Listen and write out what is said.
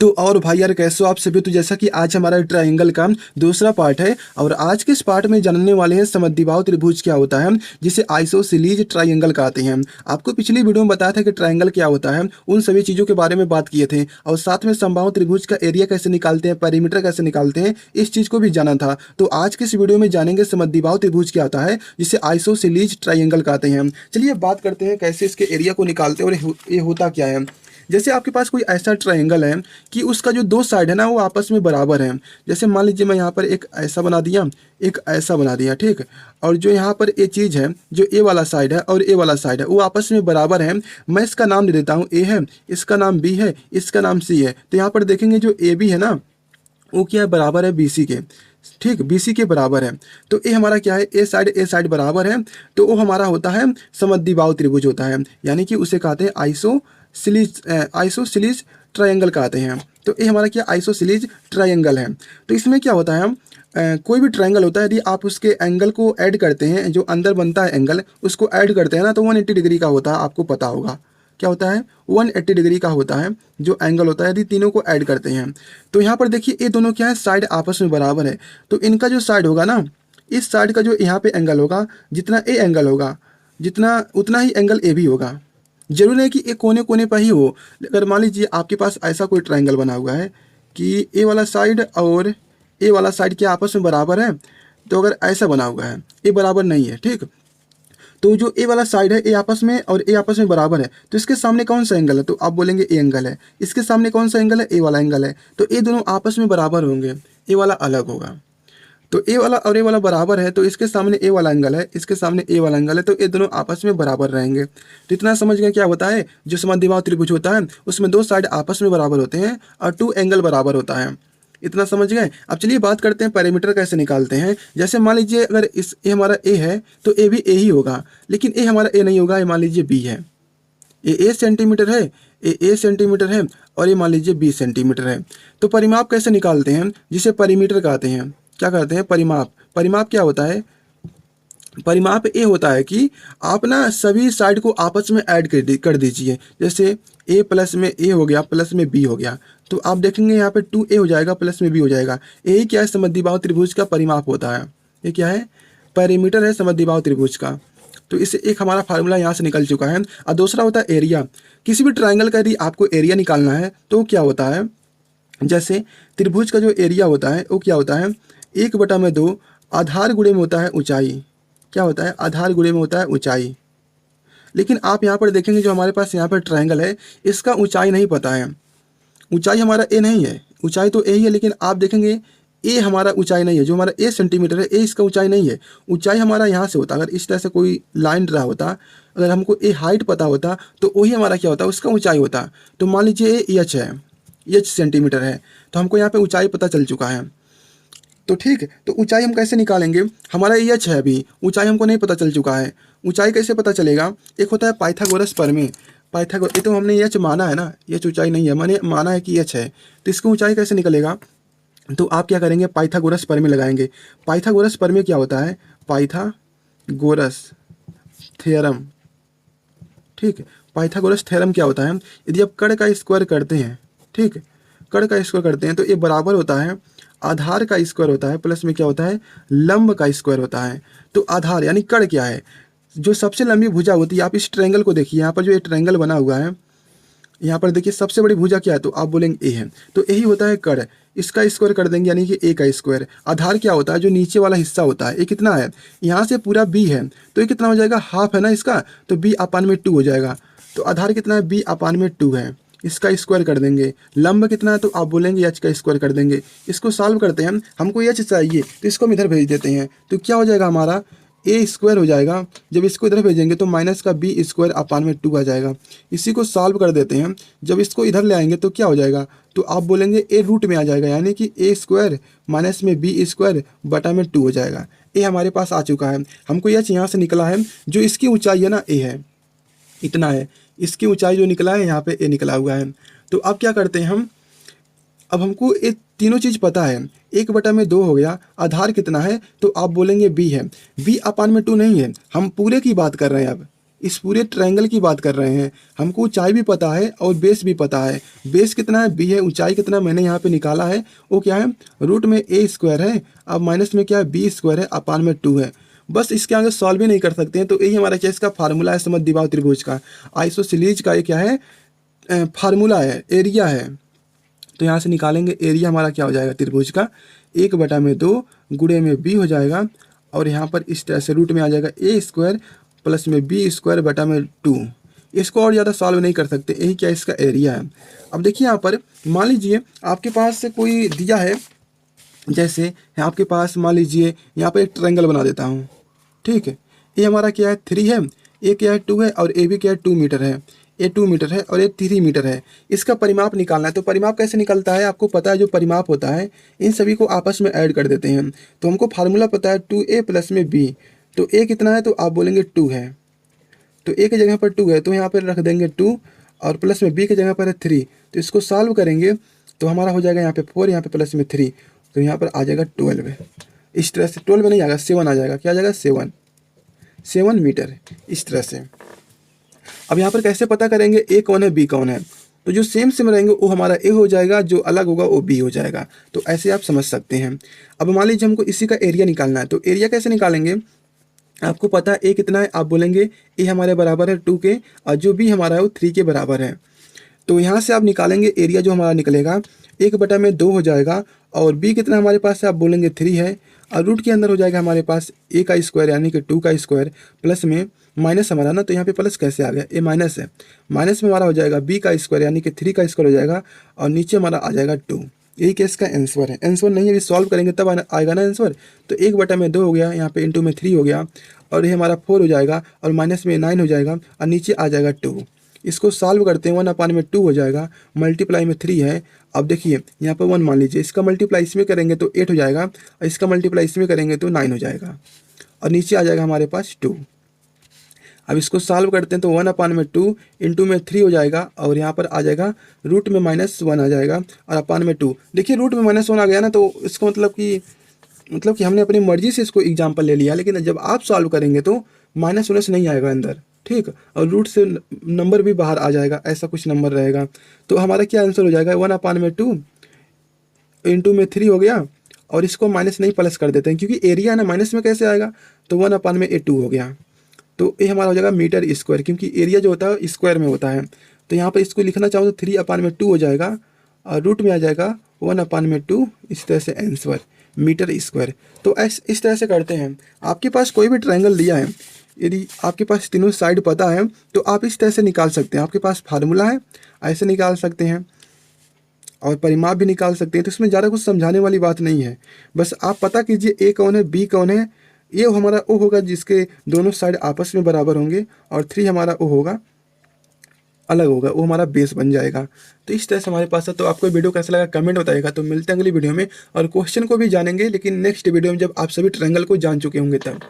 तो और भाई यार कैसे हो आप सभी। तो जैसा कि आज हमारा ट्रायंगल का दूसरा पार्ट है और आज के इस पार्ट में जानने वाले हैं समद्विबाहु त्रिभुज क्या होता है, जिसे आइसोसेलेस ट्रायंगल कहते हैं। आपको पिछली वीडियो में बताया था कि ट्रायंगल क्या होता है, उन सभी चीज़ों के बारे में बात किए थे और साथ में समबाहु त्रिभुज का एरिया कैसे निकालते हैं, पेरीमीटर कैसे निकालते हैं, इस चीज़ को भी जाना था। तो आज के इस वीडियो में जानेंगे समद्विबाहु त्रिभुज क्या होता है, जिसे आइसोसेलेस ट्रायंगल कहते हैं। चलिए बात करते हैं कैसे इसके एरिया को निकालते हैं और ये होता क्या है। जैसे आपके पास कोई ऐसा ट्रायंगल है कि उसका जो दो साइड है ना वो आपस में बराबर है। जैसे मान लीजिए मैं यहाँ पर एक ऐसा बना दिया, एक ऐसा बना दिया, ठीक। और जो यहाँ पर ये चीज़ है, जो ए वाला साइड है और ए वाला साइड है, वो आपस में बराबर है। मैं इसका नाम दे देता हूँ, ए है, इसका नाम बी है, इसका नाम सी है। तो यहाँ पर देखेंगे जो ए बी है ना, वो क्या है, बराबर है बी सी के, ठीक, बी सी के बराबर है। तो ये हमारा क्या है, ए साइड बराबर है, तो वो हमारा होता है समद्विबाहु त्रिभुज होता है, यानी कि उसे कहते हैं आइसोसेलेस ट्रायंगल कहते हैं। तो ये हमारा क्या, आइसोसेलेस ट्रायंगल है। तो इसमें क्या होता है, कोई भी ट्रायंगल होता है, यदि आप उसके एंगल को ऐड करते हैं, जो अंदर बनता है एंगल उसको ऐड करते हैं ना, तो 180 डिग्री का होता है। आपको पता होगा क्या होता है, 180 डिग्री का होता है जो एंगल होता है, यदि तीनों को ऐड करते हैं। तो यहाँ पर देखिए ये दोनों क्या है, साइड आपस में बराबर है। तो इनका जो साइड होगा ना, इस साइड का जो यहाँ पे एंगल होगा, जितना ए एंगल होगा जितना उतना ही एंगल ए भी होगा। जरूर है कि एक कोने कोने पर ही हो। अगर मान लीजिए आपके पास ऐसा कोई ट्रायंगल बना हुआ है कि ए वाला साइड और ए वाला साइड क्या आपस में बराबर है, तो अगर ऐसा बना हुआ है, ए बराबर नहीं है, ठीक। तो जो ए वाला साइड है, ए आपस में और ए आपस में बराबर है, तो इसके सामने कौन सा एंगल है, तो आप बोलेंगे ए एंगल है। इसके सामने कौन सा एंगल है, ए वाला एंगल है। तो ये दोनों आपस में बराबर होंगे, ए वाला अलग होगा। तो ए वाला और ए वाला बराबर है, तो इसके सामने ए वाला एंगल है, इसके सामने ए वाला एंगल है, तो ये दोनों आपस में बराबर रहेंगे। तो इतना समझ गए क्या होता है, जो समद्विबाहु त्रिभुज होता है उसमें दो साइड आपस में बराबर होते हैं और टू एंगल बराबर होता है। इतना समझ गए। अब चलिए बात करते हैं पेरीमीटर कैसे निकालते हैं। जैसे मान लीजिए अगर इस ए हमारा ए है तो ए भी ए ही होगा, लेकिन ए हमारा ए नहीं होगा, ये मान लीजिए बी है। ए सेंटीमीटर है, ए सेंटीमीटर है और ये मान लीजिए 20 सेंटीमीटर है। तो परिमाप कैसे निकालते हैं, जिसे पेरीमीटर कहते हैं। क्या कहते हैं, परिमाप क्या होता है, परिमाप ये होता है कि आप ना सभी साइड को आपस में ऐड कर दीजिए। जैसे ए प्लस में ए हो गया, प्लस में बी हो गया, तो आप देखेंगे यहाँ पे 2a हो जाएगा, प्लस में बी हो जाएगा। यही क्या है, समद्विबाहु त्रिभुज का परिमाप होता है। ये क्या है, पेरीमीटर है समद्विबाहु त्रिभुज का। तो इससे एक हमारा फार्मूला यहाँ से निकल चुका है। और दूसरा होता है एरिया। किसी भी ट्रायंगल का यदि आपको एरिया निकालना है तो क्या होता है, जैसे त्रिभुज का जो एरिया होता है वो क्या होता है, 1/2 आधार गुणे में होता है ऊंचाई। क्या होता है, आधार गुणे में होता है ऊंचाई। लेकिन आप यहाँ पर देखेंगे जो हमारे पास यहाँ पर ट्रायंगल है, इसका ऊंचाई नहीं पता है। ऊंचाई हमारा ए नहीं है, ऊंचाई तो ए ही है, लेकिन आप देखेंगे ए हमारा ऊंचाई नहीं है। जो हमारा ए सेंटीमीटर है, ए इसका ऊंचाई नहीं है। ऊंचाई हमारा यहाँ से होता, अगर इस तरह से कोई लाइन रहा होता, अगर हमको ए हाइट पता होता तो वही हमारा क्या होता, उसका ऊंचाई होता। तो मान लीजिए ए एच है, एच सेंटीमीटर है, तो हमको यहाँ पे ऊंचाई पता चल चुका है। तो ठीक, तो ऊंचाई हम कैसे निकालेंगे, हमारा एच है, अभी ऊंचाई हमको नहीं पता चल चुका है। ऊंचाई कैसे पता चलेगा, एक होता है पाइथागोरस प्रमेय। ये तो हमने एच माना है ना, एच ऊंचाई नहीं है, मैंने माना है कि एच है, तो इसकी ऊंचाई कैसे निकलेगा। तो आप क्या करेंगे, पाइथागोरस प्रमेय लगाएंगे। पाइथागोरस प्रमेय क्या होता है, पाइथागोरस थ्योरम, ठीक। पाइथागोरस थ्योरम क्या होता है, यदि आप कर्ण का स्क्वायर करते हैं, ठीक, कर्ण का स्क्वायर करते हैं तो ये बराबर होता है आधार का स्क्वायर होता है, प्लस में क्या होता है, लंब का स्क्वायर होता है। तो आधार यानी कर्ण क्या है, जो सबसे लंबी भुजा होती है। आप इस ट्रायंगल को देखिए, यहाँ पर जो ये ट्रायंगल बना हुआ है, यहाँ पर देखिए सबसे बड़ी भुजा क्या है, तो आप बोलेंगे ए है, तो यही होता है कर्ण। इसका स्क्वायर कर देंगे यानी कि ए का स्क्वायर। आधार क्या होता है, जो नीचे वाला हिस्सा होता है, ये कितना है, यहाँ से पूरा बी है, तो ये कितना हो जाएगा, हाफ है ना इसका, तो b/2 हो जाएगा। तो आधार कितना है, b/2 है, इसका स्क्वायर कर देंगे। लंब कितना है, तो आप बोलेंगे एच का स्क्वायर कर देंगे। इसको सॉल्व करते हैं, हमको एच चाहिए तो इसको हम इधर भेज देते हैं, तो क्या हो जाएगा हमारा, ए स्क्वायर हो जाएगा। जब इसको इधर भेजेंगे तो माइनस का b/2 आ जाएगा। इसी को सॉल्व कर देते हैं, जब इसको इधर ले आएंगे तो क्या हो जाएगा, तो आप बोलेंगे ए रूट में आ जाएगा, यानी कि ए स्क्वायर माइनस में b/2 हो जाएगा। ए हमारे पास आ चुका है। हमको एच यहाँ से निकला है, जो इसकी ऊंचाई है ना, ए है, इतना है। इसकी ऊंचाई जो निकला है यहाँ पे ए निकला हुआ है। तो अब क्या करते हैं हम, अब हमको ये तीनों चीज़ पता है। 1/2 हो गया, आधार कितना है, तो आप बोलेंगे b है। b/2 नहीं है, हम पूरे की बात कर रहे हैं। अब इस पूरे ट्रायंगल की बात कर रहे हैं। हमको ऊंचाई भी पता है और बेस भी पता है। बेस कितना है, बी है। ऊंचाई कितना मैंने यहाँ पे निकाला है, वो क्या है, रूट में ए स्क्वायर है, अब माइनस में क्या है, बी स्क्वायर है, अपान में 2 है। बस इसके आगे सॉल्व भी नहीं कर सकते हैं। तो यही हमारा क्या इसका फार्मूला है समद्विबाहु त्रिभुज का। आइसोसेलेज का ये क्या है, फार्मूला है, एरिया है। तो यहाँ से निकालेंगे एरिया हमारा क्या हो जाएगा त्रिभुज का, 1/2 गुणे में बी हो जाएगा, और यहाँ पर इस तरह से रूट में आ जाएगा ए स्क्वायर प्लस में बी स्क्वायर बटा में 2। इसको और ज़्यादा सॉल्व नहीं कर सकते, यही क्या इसका एरिया है। अब देखिए यहाँ पर मान लीजिए आपके पास से कोई दिया है, जैसे आपके पास मान लीजिए यहाँ पर एक ट्रायंगल बना देता हूँ, ठीक है। ये हमारा क्या है, 3 है, ए क्या है 2 है, और ए भी क्या है 2 मीटर है। ये 2 मीटर है और ये 3 मीटर है। इसका परिमाप निकालना है। तो परिमाप कैसे निकलता है, आपको पता है, जो परिमाप होता है इन सभी को आपस में ऐड कर देते हैं। तो हमको फार्मूला पता है 2a प्लस में b। तो a कितना है, तो आप बोलेंगे 2 है, तो a की जगह पर 2 है, तो यहाँ पर रख देंगे 2, और प्लस में b की जगह पर है 3। तो इसको सॉल्व करेंगे तो हमारा हो जाएगा यहाँ पे 4, यहाँ पे प्लस में 3, तो यहाँ पर आ जाएगा 12। इस तरह से 12 नहीं आएगा, 7 आ जाएगा। क्या आ जाएगा, 7 मीटर, इस तरह से। अब यहाँ पर कैसे पता करेंगे ए कौन है बी कौन है, तो जो सेम रहेंगे वो हमारा ए हो जाएगा, जो अलग होगा वो बी हो जाएगा। तो ऐसे आप समझ सकते हैं। अब मान लीजिए हमको इसी का एरिया निकालना है, तो एरिया कैसे निकालेंगे, आपको पता है ए कितना है, आप बोलेंगे ए हमारे बराबर है 2 के, और जो बी हमारा है वो 3 के बराबर है। तो यहाँ से आप निकालेंगे एरिया, जो हमारा निकलेगा 1/2 हो जाएगा, और बी कितना हमारे पास है, आप बोलेंगे 3 है, और रूट के अंदर हो जाएगा हमारे पास ए का स्क्वायर यानी कि 2 का स्क्वायर, प्लस में माइनस हमारा ना, तो यहाँ पे प्लस कैसे आ गया, ए माइनस है, माइनस में हमारा हो जाएगा बी का स्क्वायर यानी कि 3 का स्क्वायर हो जाएगा, और नीचे हमारा आ जाएगा 2। यही केस का आंसर है। आंसर नहीं है, अभी सॉल्व करेंगे तब आएगा ना आंसर। तो 1/2 हो गया, यहाँ पे इंटू में 3 हो गया, और ये हमारा 4 हो जाएगा, और माइनस में 9 हो जाएगा, और नीचे आ जाएगा 2। इसको सॉल्व करते हैं, 1/2 हो जाएगा, मल्टीप्लाई में 3 है। अब देखिए यहाँ पर 1 मान लीजिए, इसका मल्टीप्लाई इसमें करेंगे तो 8 हो जाएगा, और इसका मल्टीप्लाई इसमें करेंगे तो 9 हो जाएगा, और नीचे आ जाएगा हमारे पास 2। अब इसको सॉल्व करते हैं तो 1/2 इंटू में 3 हो जाएगा, और यहाँ पर आ जाएगा रूट में -1 आ जाएगा, और अपान में 2। देखिए रूट में -1 आ गया ना, तो इसका मतलब कि हमने अपनी मर्जी से इसको एग्जाम्पल ले लिया, लेकिन जब आप सॉल्व करेंगे तो -1 नहीं आएगा अंदर, ठीक, और रूट से नंबर भी बाहर आ जाएगा, ऐसा कुछ नंबर रहेगा। तो हमारा क्या आंसर हो जाएगा, 1/2 इंटू में 3 हो गया, और इसको माइनस नहीं प्लस कर देते हैं, क्योंकि एरिया है ना, माइनस में कैसे आएगा, तो 1/2 हो गया। तो ये हमारा हो जाएगा मीटर स्क्वायर, क्योंकि एरिया जो होता है स्क्वायर में होता है। तो यहाँ पर इसको लिखना चाहूँ तो 3/2 हो जाएगा, और रूट में आ जाएगा 1/2, इस तरह से आंसर मीटर स्क्वायर। तो इस तरह से करते हैं। आपके पास कोई भी ट्रायंगल दिया है, यदि आपके पास तीनों साइड पता है तो आप इस तरह से निकाल सकते हैं। आपके पास फार्मूला है, ऐसे निकाल सकते हैं, और परिमाप भी निकाल सकते हैं। तो इसमें ज़्यादा कुछ समझाने वाली बात नहीं है, बस आप पता कीजिए ए कौन है बी कौन है। ये हमारा ओ होगा जिसके दोनों साइड आपस में बराबर होंगे, और 3 हमारा ओ होगा, अलग होगा, वो हमारा बेस बन जाएगा। तो इस तरह से हमारे पास है। तो आपको वीडियो कैसा लगा कमेंट बताइएगा। तो मिलते हैं अगली वीडियो में, और क्वेश्चन को भी जानेंगे, लेकिन नेक्स्ट वीडियो में जब आप सभी ट्रायंगल को जान चुके होंगे तब।